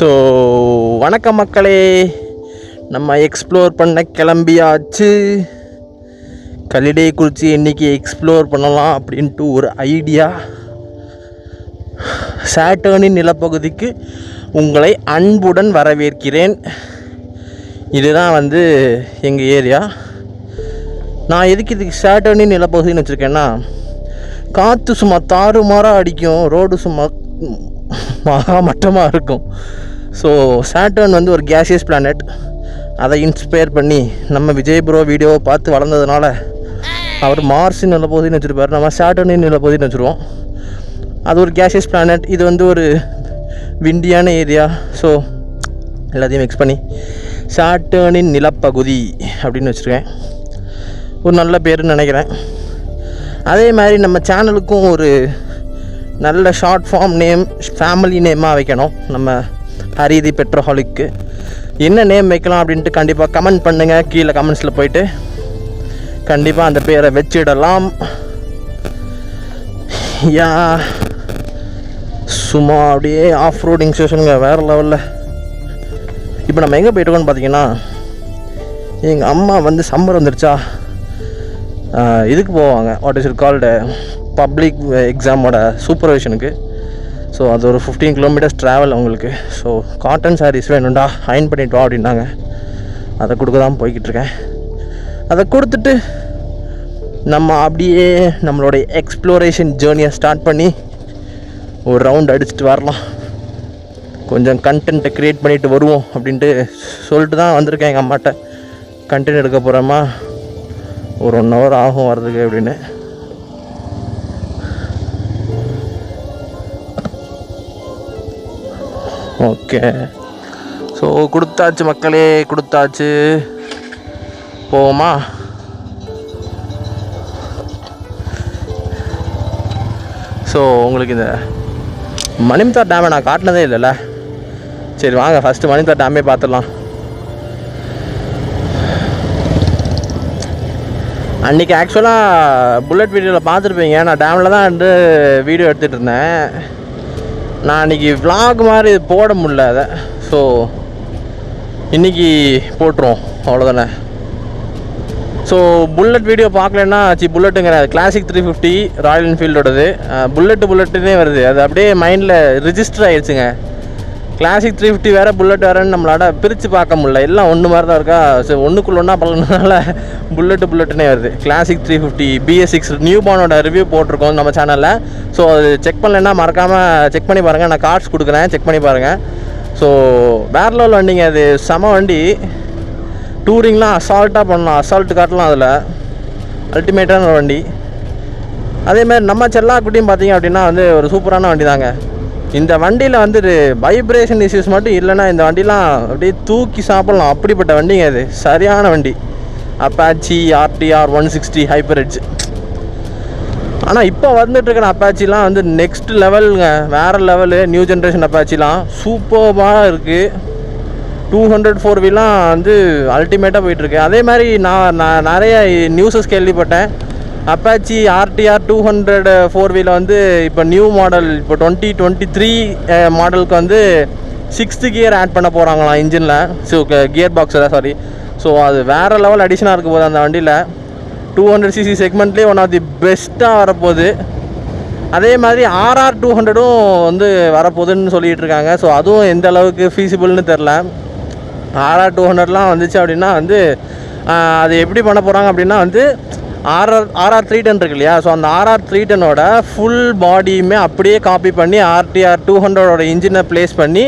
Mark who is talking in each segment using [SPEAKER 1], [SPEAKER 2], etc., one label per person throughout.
[SPEAKER 1] So வணக்கம் மக்களே, நம்ம எக்ஸ்ப்ளோர் பண்ண கிளம்பியாச்சு. கல்லிடை குறிச்சி இன்றைக்கி எக்ஸ்ப்ளோர் பண்ணலாம் அப்படின்ட்டு ஒரு ஐடியா. சாட்டர்னின் நிலப்பகுதிக்கு உங்களை அன்புடன் வரவேற்கிறேன். இதுதான் எங்கள் ஏரியா. நான் எதுக்கு இதுக்கு சாட்டர்னின் நிலப்பகுதின்னு வச்சுருக்கேன்னா, காற்று சும்மா தாறுமாறாக அடிக்கும், ரோடு சும்மா மட்டமாக இருக்கும். ஸோ சாட்டர்ன் ஒரு கேஷியஸ் பிளானட். அதை இன்ஸ்பயர் பண்ணி நம்ம விஜய் ப்ரோ வீடியோவை பார்த்து வளர்ந்ததுனால அவர் மார்ஸின் நிலப்பகுதின்னு வச்சுருப்பார், நம்ம சாட்டர்னின் நிலப்பகுதின்னு வச்சுருவோம். அது ஒரு கேஷியஸ் பிளானட், இது ஒரு விண்டியான ஏரியா. ஸோ எல்லாத்தையும் மிக்ஸ் பண்ணி சாட்டர்னின் நிலப்பகுதி அப்படின்னு வச்சுருக்கேன். ஒரு நல்ல பேருன்னு நினைக்கிறேன். அதே மாதிரி நம்ம சேனலுக்கும் ஒரு நல்ல ஷார்ட் ஃபார்ம் நேம், ஃபேமிலி நேமாக வைக்கணும். நம்ம ஹரிதி பெட்ரோஹாலிக்கு என்ன நேம் வைக்கலாம் அப்படின்ட்டு கண்டிப்பாக கமெண்ட் பண்ணுங்கள். கீழே கமெண்ட்ஸில் போயிட்டு கண்டிப்பாக அந்த பேரை வச்சிடலாம். யா சும்மா அப்படியே ஆஃப் ரோடிங் ஸ்டேஷனுங்க, வேறு லெவலில். இப்போ நம்ம எங்கே போய்ட்டுருக்கோன்னு பார்த்தீங்கன்னா, எங்கள் அம்மா சம்மர் வந்துருச்சா, இதுக்கு போவாங்க, what is it called, public எக்ஸாமோட சூப்பர்வைஷனுக்கு. ஸோ அது ஒரு 15 கிலோமீட்டர்ஸ் ட்ராவல் அவங்களுக்கு. ஸோ காட்டன் சாரீஸ் வேணும்டா, அயன் பண்ணிட்டு வா அப்படின்னாங்க. அதை கொடுக்க தான் போய்கிட்டுருக்கேன். அதை கொடுத்துட்டு நம்ம அப்படியே நம்மளுடைய எக்ஸ்ப்ளோரேஷன் ஜேர்னியை ஸ்டார்ட் பண்ணி ஒரு ரவுண்ட் அடிச்சுட்டு வரலாம். கொஞ்சம் கண்டென்ட்டை க்ரியேட் பண்ணிவிட்டு வருவோம் அப்படின்ட்டு சொல்லிட்டு தான் வந்திருக்கேன் எங்கள் அம்மாட்ட. கண்டென்ட் எடுக்க போகிறோமா, ஒரு 1 hour ஆகும் வர்றதுக்கு அப்படின்னு. ஓகே, ஸோ கொடுத்தாச்சு மக்களே, கொடுத்தாச்சு. போவோமா? ஸோ உங்களுக்கு இந்த மணிமுத்தார் டேமை நான் காட்டினதே இல்லைல்ல. சரி வாங்க, ஃபஸ்ட்டு மணிமுத்தார் டேமே பார்த்துடலாம். அன்றைக்கி ஆக்சுவலாக புல்லட் வீடியோவில் பார்த்துருப்பீங்க, நான் டேமில் தான் வீடியோ எடுத்துகிட்டு இருந்தேன். நான் அன்றைக்கி விலாக் மாதிரி போட முடியல அதை. ஸோ இன்றைக்கி போட்டுருவோம், அவ்வளோதானே. ஸோ புல்லட் வீடியோ பார்க்கலன்னா, புல்லட்டுங்கிற கிளாசிக் 350 ராயல் என்ஃபீல்டோடது புல்லட்டுன்னே வருது. அது அப்படியே மைண்டில் ரிஜிஸ்டர் ஆகிடுச்சுங்க. கிளாசிக் 350 வேறு, புல்லட் வேறுன்னு நம்மளால பிரித்து பார்க்க முடியல, எல்லாம் ஒன்று மாதிரி தான் இருக்கா. ஸோ ஒன்றுக்குள்ள ஒன்றா பழகினால புல்லட்டுன்னே வருது. கிளாசிக் 350 BS6 நியூ பார்னோட ரிவ்யூ போட்டிருக்கோம் நம்ம சேனலில். ஸோ அது செக் பண்ணலைன்னா மறக்காமல் செக் பண்ணி பாருங்கள். நான் கார்ட்ஸ் கொடுக்குறேன், செக் பண்ணி பாருங்கள். ஸோ வேறு லெவல் வண்டிங்க, அது செம வண்டி. டூரிங்லாம் அசால்ட்டாக பண்ணலாம், அசால்ட்டு காட்டலாம். அதில் அல்டிமேட்டான வண்டி. அதேமாதிரி நம்ம செல்லாக்குட்டியும் பார்த்தீங்க அப்படின்னா ஒரு சூப்பரான வண்டி தாங்க. இந்த வண்டியில் வைப்ரேஷன் இஷ்யூஸ் மட்டும் இல்லைன்னா இந்த வண்டிலாம் அப்படியே தூக்கி சாப்பிட்லாம், அப்படிப்பட்ட வண்டிங்க. அது சரியான வண்டி. Apache RTR 160 hyper edge. ஆனால் இப்போ வந்துட்டுருக்கிற அப்பாச்சிலாம் நெக்ஸ்ட் லெவலுங்க, வேறு லெவலு. நியூ ஜென்ரேஷன் அப்பாச்சிலாம் சூப்பராக இருக்குது. 200 4வீலாம் அல்டிமேட்டாக போயிட்டுருக்கு. அதே மாதிரி நான் நிறைய நியூஸஸ் கேள்விப்பட்டேன். அப்பாச்சி RTR 200 4வீல இப்போ நியூ மாடல், இப்போ 2023 மாடலுக்கு 6th கியர் ஆட் பண்ண போகிறாங்களாம் இன்ஜினில். ஸோ கியர் பாக்ஸில், சாரி. ஸோ அது வேறு லெவல் அடிஷனாக இருக்க போகுது அந்த வண்டியில். 200cc செக்மெண்ட்லேயே ஒன் ஆஃப் தி பெஸ்ட்டாக வரப்போகுது. அதே மாதிரி RR 200ம் வரப்போகுதுன்னு சொல்லிகிட்டு இருக்காங்க. ஸோ அதுவும் எந்த அளவுக்கு ஃபீஸிபிள்னு தெரில. RR 200லாம் வந்துச்சு அப்படின்னா அது எப்படி பண்ண போகிறாங்க அப்படின்னா RR 310 இருக்கு இல்லையா. ஸோ அந்த RR 310ஓட ஃபுல் பாடியுமே அப்படியே காப்பி பண்ணி RTR 200ஓட இன்ஜினை ப்ளேஸ் பண்ணி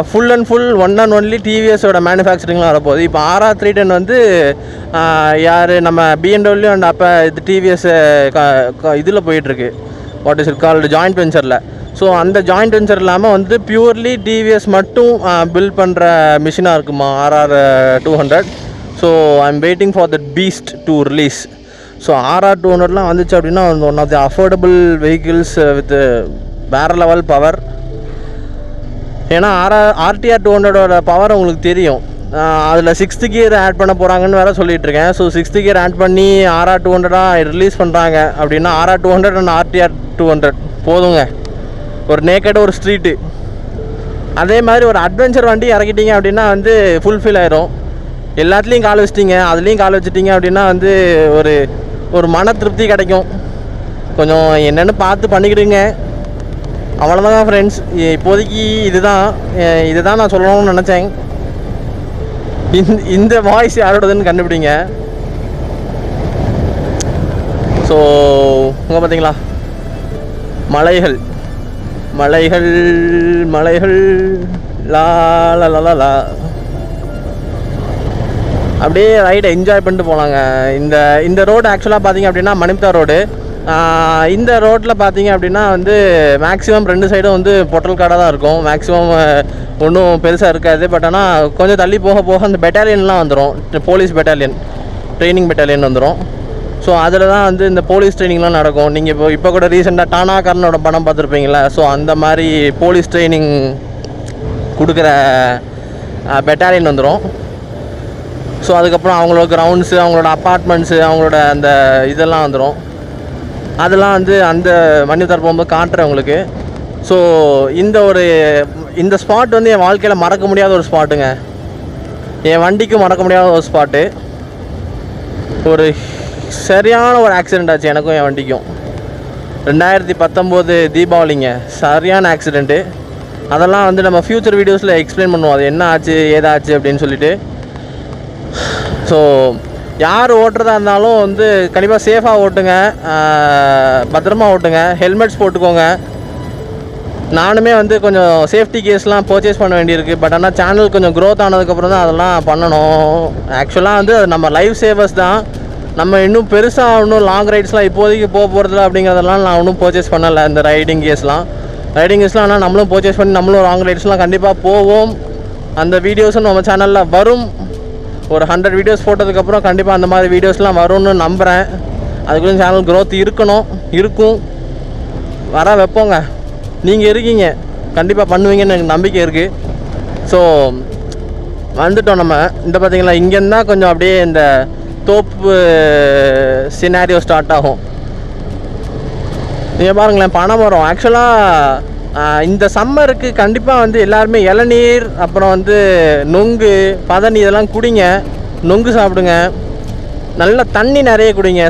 [SPEAKER 1] full and full one and only டிவிஎஸோட மேனுஃபேக்சரிங்லாம் வரப்போகுது. இப்போ RR 310 யார், நம்ம BMW அண்ட் அப்போ இது டிவிஎஸ் இதில் போயிட்டுருக்கு, what is it called, joint வெஞ்சரில். ஸோ அந்த ஜாயிண்ட் வெஞ்சர் இல்லாமல் பியூர்லி டிவிஎஸ் மட்டும் பில்ட் பண்ணுற மிஷினாக இருக்குமா RR 200. So I am waiting for that beast to release. So RR 200லாம் வந்துச்சு அப்படின்னா one of the affordable vehicles with வேறு லெவல் பவர். ஏன்னா RTR 200ஓட பவர் உங்களுக்கு தெரியும். அதில் 6th கியர் ஆட் பண்ண போகிறாங்கன்னு வேறு சொல்லிகிட்ருக்கேன். ஸோ 6th கியர் ஆட் பண்ணி RR 200 ரிலீஸ் பண்ணுறாங்க அப்படின்னா RR 200 அண்ட் RTR 200 போதுங்க. ஒரு நேக்கட் ஒரு ஸ்ட்ரீட்டு அதே மாதிரி ஒரு அட்வென்ச்சர் வண்டி இறக்கிட்டீங்க அப்படின்னா வந்து ஃபுல்ஃபில் ஆயிரும். எல்லாத்துலேயும் கால் வச்சிட்டிங்க, அதுலேயும் கால் வச்சிட்டிங்க அப்படின்னா வந்து ஒரு மன திருப்தி கிடைக்கும். கொஞ்சம் என்னென்னு பார்த்து பண்ணிக்கிடுங்க. அவ்வளோதான் ஃப்ரெண்ட்ஸ், இப்போதைக்கு இதுதான் நான் சொல்லணும்னு நினச்சேன். இந்த வாய்ஸ் யாரோடதுன்னு கண்டுபிடிங்க. ஸோ இங்கே பார்த்தீங்களா மலைகள் மலைகள் மலைகள் லா லா லா லா. அப்படியே ரைடை என்ஜாய் பண்ணிட்டு போகலாங்க. இந்த ரோடு ஆக்சுவலாக பார்த்தீங்க அப்படின்னா மணிமுத்தார் ரோடு. இந்த ரோட்டில் பார்த்தீங்க அப்படின்னா வந்து மேக்ஸிமம் 2 சைடும் வந்து பொட்டல் காடாக தான் இருக்கும். மேக்ஸிமம் ஒன்றும் பெருசாக இருக்காது. பட் ஆனால் கொஞ்சம் தள்ளி போக போக அந்த பெட்டாலியன்லாம் வந்துடும். போலீஸ் பெட்டாலியன், ட்ரைனிங் பெட்டாலியன் வந்துடும். ஸோ அதில் தான் வந்து இந்த போலீஸ் ட்ரைனிங்லாம் நடக்கும். நீங்கள் இப்போ கூட ரீசெண்டாக டானாக்காரனோட படம் பார்த்துருப்பீங்களா? ஸோ அந்த மாதிரி போலீஸ் ட்ரைனிங் கொடுக்குற பெட்டாலியன் வந்துடும். ஸோ அதுக்கப்புறம் அவங்களோட கிரவுண்ட்ஸு, அவங்களோட அப்பார்ட்மெண்ட்ஸு, அவங்களோட அந்த இதெல்லாம் வந்துடும். அதெல்லாம் வந்து அந்த மணிமுத்தார் போகும்போது காட்டுறேன் உங்களுக்கு. ஸோ இந்த ஸ்பாட் வந்து என் வாழ்க்கையில் மறக்க முடியாத ஒரு ஸ்பாட்டுங்க. என் வண்டிக்கும் மறக்க முடியாத ஒரு ஸ்பாட்டு. ஒரு சரியான ஒரு ஆக்சிடெண்ட் ஆச்சு எனக்கும் என் வண்டிக்கும். 2019 தீபாவளிங்க, சரியான ஆக்சிடெண்ட்டு. அதெல்லாம் வந்து நம்ம ஃப்யூச்சர் வீடியோஸில் எக்ஸ்பிளைன் பண்ணுவோம், அது என்ன ஆச்சு ஏதாச்சு அப்படின்னு சொல்லிட்டு. ஸோ யார் ஓட்டுறதா இருந்தாலும் வந்து கண்டிப்பாக சேஃபாக ஓட்டுங்க, பத்திரமா ஓட்டுங்க, ஹெல்மெட்ஸ் போட்டுக்கோங்க. நானுமே வந்து கொஞ்சம் சேஃப்டி கேஸ்லாம் பர்ச்சேஸ் பண்ண வேண்டியிருக்கு. பட் ஆனால் சேனல் கொஞ்சம் க்ரோத் ஆனதுக்கப்புறம் தான் அதெல்லாம் பண்ணணும். ஆக்சுவலாக வந்து அது நம்ம லைஃப் சேவர்ஸ் தான். நம்ம இன்னும் பெருசாக இன்னும் லாங் ரைட்ஸ்லாம் இப்போதைக்கு போகிறதில்ல அப்படிங்கிறதெல்லாம் நான் இன்னும் பர்ச்சேஸ் பண்ணலை. இந்த ரைடிங் கேஸ்லாம் ஆனால் நம்மளும் பர்ச்சேஸ் பண்ணி நம்மளும் லாங் ரைட்ஸ்லாம் கண்டிப்பாக போவோம். அந்த வீடியோஸும் நம்ம சேனலில் வரும். ஒரு 100 வீடியோஸ் போட்டதுக்கப்புறம் கண்டிப்பாக அந்த மாதிரி வீடியோஸ்லாம் வரும்னு நம்புகிறேன். அதுக்குள்ளே சேனல் க்ரோத் இருக்கும், வர வைப்போங்க. நீங்கள் இருக்கீங்க, கண்டிப்பாக பண்ணுவீங்கன்னு எனக்கு நம்பிக்கை இருக்குது. ஸோ வந்துட்டோம் நம்ம. இந்த பார்த்தீங்களா, இங்கேருந்து தான் கொஞ்சம் அப்படியே இந்த தோப்பு சினாரியோ ஸ்டார்ட் ஆகும். நீங்கள் பாருங்களேன், பனைமரம். ஆக்சுவலாக இந்த சம்மருக்கு கண்டிப்பாக வந்து எல்லாருமே இளநீர், அப்புறம் வந்து நொங்கு, பதனி இதெல்லாம் குடிங்க. நொங்கு சாப்பிடுங்க, நல்ல தண்ணி நிறைய குடிங்க.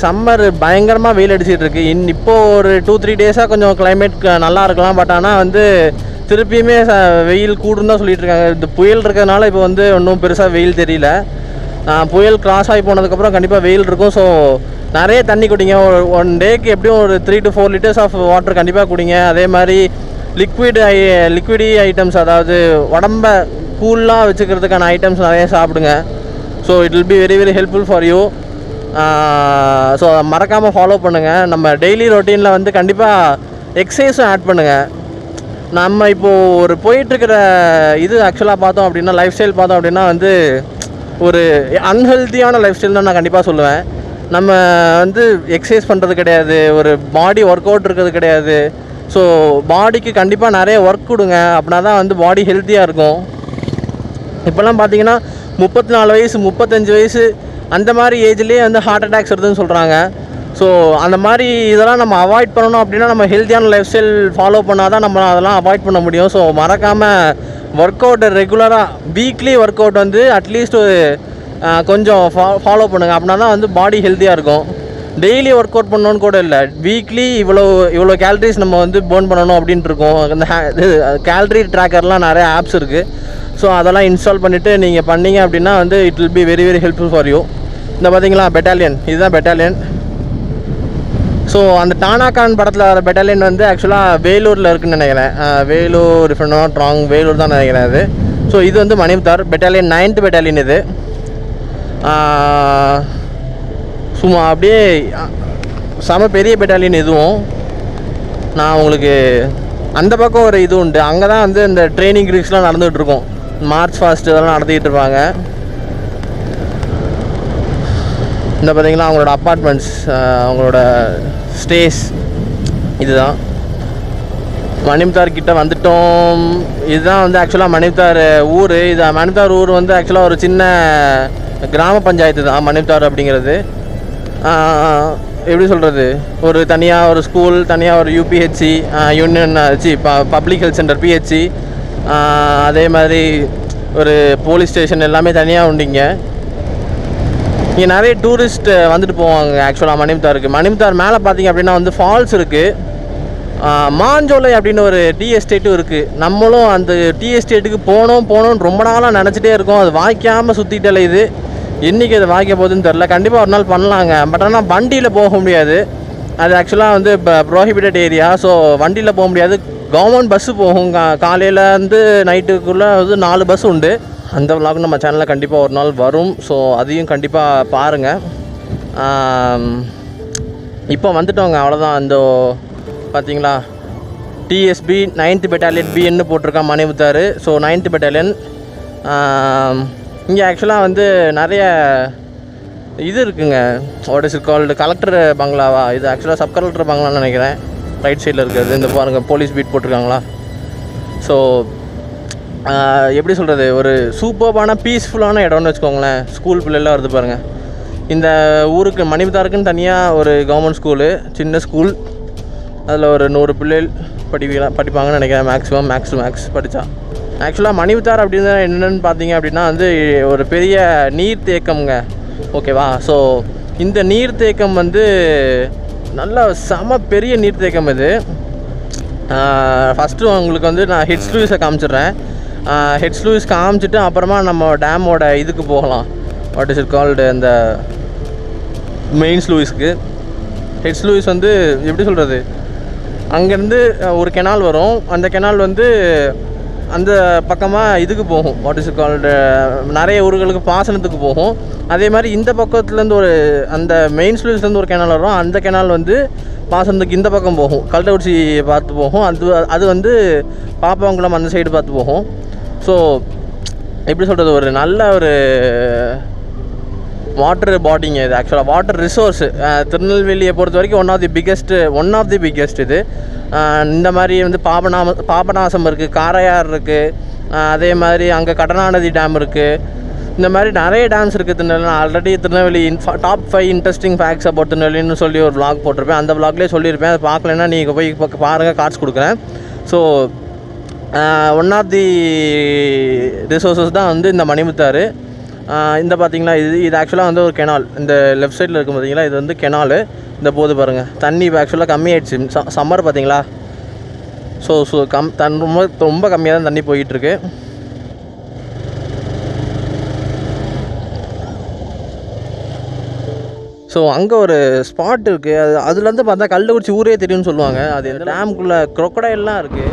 [SPEAKER 1] சம்மர் பயங்கரமாக வெயில் அடிச்சிட்டு இருக்கு. இப்போது ஒரு 2-3 டேஸாக கொஞ்சம் கிளைமேட் நல்லா இருக்கலாம். பட் ஆனால் வந்து திருப்பியுமே வெயில் கூடுன்னு தான் சொல்லிட்டு இருக்காங்க. இந்த புயல் இருக்கிறதுனால இப்போ வந்து ஒன்றும் பெருசாக வெயில் தெரியல. புயல் கிராஸ் ஆகி போனதுக்கப்புறம் கண்டிப்பாக வெயில் இருக்கும். ஸோ நிறைய தண்ணி குடிங்க. ஒன் டேக்கு எப்படியும் ஒரு 3 to 4 liters ஆஃப் வாட்டர் கண்டிப்பாக குடிங்க. அதே மாதிரி லிக்விடி ஐட்டம்ஸ், அதாவது உடம்ப கூலாக வச்சுக்கிறதுக்கான ஐட்டம்ஸ் நிறைய சாப்பிடுங்க. So it will be very very helpful for you. So மறக்காமல் ஃபாலோ பண்ணுங்கள். நம்ம டெய்லி ரொட்டீனில் வந்து கண்டிப்பாக எக்ஸசைஸும் ஆட் பண்ணுங்கள். நம்ம இப்போது ஒரு போயிட்டுருக்கிற இது ஆக்சுவலாக பார்த்தோம் அப்படின்னா, லைஃப் ஸ்டைல் பார்த்தோம் அப்படின்னா வந்து ஒரு அன்ஹெல்த்தியான லைஃப் ஸ்டைல் தான் நான் கண்டிப்பாக சொல்லுவேன். நம்ம வந்து எக்ஸசைஸ் பண்ணுறது கிடையாது, ஒரு பாடி ஒர்க் அவுட் இருக்கிறது கிடையாது. ஸோ பாடிக்கு கண்டிப்பாக நிறைய ஒர்க் கொடுங்க, அப்படின்னா தான் வந்து பாடி ஹெல்த்தியாக இருக்கும். இப்போல்லாம் பார்த்தீங்கன்னா 34 வயசு 35 வயசு அந்த மாதிரி ஏஜ்லேயே வந்து ஹார்ட் அட்டாக்ஸ் வருதுன்னு சொல்கிறாங்க. ஸோ அந்த மாதிரி இதெல்லாம் நம்ம அவாய்ட் பண்ணணும் அப்படின்னா நம்ம ஹெல்த்தியான லைஃப் ஸ்டைல் ஃபாலோ பண்ணால் தான் நம்ம அதெல்லாம் அவாய்ட் பண்ண முடியும். ஸோ மறக்காமல் ஒர்க் அவுட் ரெகுலராக வீக்லி ஒர்க் அவுட் வந்து அட்லீஸ்ட் ஒரு கொஞ்சம் ஃபாலோ பண்ணுங்கள். அப்படின்னா தான் வந்து பாடி ஹெல்த்தியாக இருக்கும். டெய்லி ஒர்க் அவுட் பண்ணணுன்னு கூட இல்லை, வீக்லி இவ்வளோ கேலரிஸ் நம்ம வந்து பர்ன் பண்ணணும் அப்படின்ட்டு இருக்கோம். அந்த கேலரி ட்ராக்கர்லாம் நிறைய ஆப்ஸ் இருக்குது. ஸோ அதெல்லாம் இன்ஸ்டால் பண்ணிவிட்டு நீங்கள் பண்ணிங்க அப்படின்னா வந்து it will be very very helpful for you. இந்த பார்த்தீங்களா பெட்டாலியன், இதுதான் பெட்டாலியன். ஸோ அந்த டானாகான் படத்தில் வர பெட்டாலியன் வந்து ஆக்சுவலாக வேலூரில் இருக்குதுன்னு நினைக்கிறேன். Vellore if not wrong, Vellore தான் நினைக்கிறேன் அது. ஸோ இது வந்து மணிமுத்தார் பெட்டாலியன், 9th பெட்டாலியன். இது சும்மா அப்படியே செம பெரிய பெட்டாலியன். இதுவும் நான் உங்களுக்கு அந்த பக்கம் ஒரு இது உண்டு, அங்கே தான் வந்து இந்த ட்ரைனிங் கிரீக்ஸ்லாம் நடந்துகிட்ருக்கோம். மார்ச் ஃபாஸ்ட் இதெல்லாம் நடத்திக்கிட்டு இருப்பாங்க. இந்த பார்த்தீங்கன்னா அவங்களோட அப்பார்ட்மெண்ட்ஸ், அவங்களோட ஸ்டேஸ். இதுதான் மணிமுத்தார் கிட்ட வந்துட்டோம். இதுதான் வந்து ஆக்சுவலாக மணிமுத்தார் ஊர். இது மணிமுத்தார் ஊர் வந்து ஆக்சுவலாக ஒரு சின்ன கிராம பஞ்சாயத்து தான் மணிமுத்தார் அப்படிங்கிறது. எப்படி சொல்கிறது, ஒரு தனியாக ஒரு ஸ்கூல், தனியாக ஒரு UPHC union public health centre PHC, அதே மாதிரி ஒரு போலீஸ் ஸ்டேஷன் எல்லாமே தனியாக உண்டிங்க. இங்கே நிறைய டூரிஸ்ட் வந்துட்டு போவாங்க ஆக்சுவலாக மணிமுத்தாருக்கு. மணிமுத்தார் மேலே பார்த்தீங்க அப்படின்னா வந்து ஃபால்ஸ் இருக்குது. மாஞ்சோலை அப்படின்னு ஒரு டீ எஸ்டேட்டும் இருக்குது. நம்மளும் அந்த டீ எஸ்டேட்டுக்கு போகணும்னு ரொம்ப நாளாக நினச்சிட்டே இருக்கோம். அது வாய்க்காமல் சுற்றிட்டல இது. என்றைக்கு அது வாய்க்க போகுதுன்னு தெரில. கண்டிப்பாக ஒரு நாள் பண்ணலாங்க. பட் ஆனால் வண்டியில் போக முடியாது. அது ஆக்சுவலாக வந்து இப்போ ப்ரோஹிபிட்டட் ஏரியா. ஸோ வண்டியில் போக முடியாது. கவர்மெண்ட் பஸ்ஸு போகும். காலையிலேருந்து நைட்டுக்குள்ளே வந்து 4 பஸ் உண்டு. அந்த விலாக் நம்ம சேனலில் கண்டிப்பாக ஒரு நாள் வரும். ஸோ அதையும் கண்டிப்பாக பாருங்கள். இப்போ வந்துட்டோங்க, அவ்வளோதான். அந்த பார்த்தீங்களா டிஎஸ்பி 9th பெட்டாலியன் பின்னு போட்டிருக்கா மணிமுத்தார். So 9th battalion. இங்கே ஆக்சுவலாக வந்து நிறைய இது இருக்குங்க. What is it called, collector பங்களாவா? இது ஆக்சுவலாக சப் கலெக்டர் பங்களான்னு நினைக்கிறேன். ரைட் சைடில் இருக்கிறது. இந்த பாருங்கள், போலீஸ் பீட் போட்டிருக்காங்களா. ஸோ எப்படி சொல்கிறது, ஒரு சூப்பர்பான பீஸ்ஃபுல்லான இடம்னு வச்சுக்கோங்களேன். ஸ்கூல் பிள்ளைலாம் வருது பாருங்கள். இந்த ஊருக்கு மணிமுத்தாருக்குன்னு தனியாக ஒரு கவர்மெண்ட் ஸ்கூலு, சின்ன ஸ்கூல். அதில் ஒரு 100 பிள்ளைகள் படிப்பாங்கன்னு நினைக்கிறேன். மேக்ஸ் படித்தா. ஆக்சுவலாக மணிமுத்தார் அப்படின்னு என்னென்னு பார்த்தீங்க அப்படின்னா வந்து ஒரு பெரிய நீர்த்தேக்கம்ங்க. ஓகேவா? ஸோ இந்த நீர்த்தேக்கம் வந்து நல்ல செம பெரிய நீர்த்தேக்கம் இது. ஃபஸ்ட்டு உங்களுக்கு வந்து நான் ஹெட்ஸ் லூயிஸை காமிச்சிடுறேன். ஹெட்ஸ் லூயிஸ் காமிச்சிட்டு அப்புறமா நம்ம டேமோட இதுக்கு போகலாம். வாட் இஸ் இட் கால்டு, அந்த மெயின்ஸ் லூயிஸ்க்கு. ஹெட்ஸ் லூயிஸ் வந்து எப்படி சொல்கிறது, அங்கேருந்து ஒரு கெனால் வரும். அந்த கெனால் வந்து அந்த பக்கமாக இதுக்கு போகும். வாட் இஸ் இட் கால்டு, நிறைய ஊர்களுக்கு பாசனத்துக்கு போகும். அதே மாதிரி இந்த பக்கத்துலேருந்து ஒரு அந்த மெயின் ஸ்லூயிஸ்லேருந்து ஒரு கெனால் வரும். அந்த கெனால் வந்து பாசனத்துக்கு இந்த பக்கம் போகும். கல்டவுச்சி பார்த்து போகும். அது வந்து பாப்பாங்குளம் அந்த சைடு பார்த்து போகும். ஸோ எப்படி சொல்கிறது, ஒரு நல்ல ஒரு வாட்டர் பாடிங்க இது. ஆக்சுவலாக வாட்டர் ரிசோர்ஸு திருநெல்வேலியை பொறுத்த வரைக்கும் ஒன் ஆஃப் தி பிக்கெஸ்ட் இது. இந்த மாதிரி வந்து பாபநாசம் இருக்குது, காரையார் இருக்குது. அதே மாதிரி அங்கே கடனாநதி டேம் இருக்குது. இந்த மாதிரி நிறைய டேம்ஸ் இருக்குது Tirunelveli. Already Tirunelveli top 5 interesting facts about திருநெல்வேலின்னு சொல்லி ஒரு விளாக் போட்டிருப்பேன். அந்த விளாக்லேயே சொல்லியிருப்பேன். அதை பார்க்கலன்னா நீங்கள் போய் பாருங்கள், கார்ட்ஸ் கொடுக்குறேன். So one of the resources தான் வந்து இந்த மணிமுத்தார். இந்த பார்த்தீங்களா, இது ஆக்சுவலாக வந்து ஒரு கெனால். இந்த லெஃப்ட் சைடில் இருக்கும் பார்த்தீங்களா, இது வந்து கெனாலு. இந்த போது பாருங்கள், தண்ணி இப்போ ஆக்சுவலாக கம்மியாயிடுச்சு. சம்மர் பார்த்தீங்களா. ஸோ ரொம்ப கம்மியாக தான் தண்ணி போயிட்டுருக்கு. ஸோ அங்கே ஒரு ஸ்பாட் இருக்குது. அதுலேருந்து பார்த்தா கள்ளக்குறிச்சி ஊரே தெரியும்னு சொல்லுவாங்க. அது எந்த டேமுக்குள்ளே க்ரொக்கடைல்லாம் இருக்குது.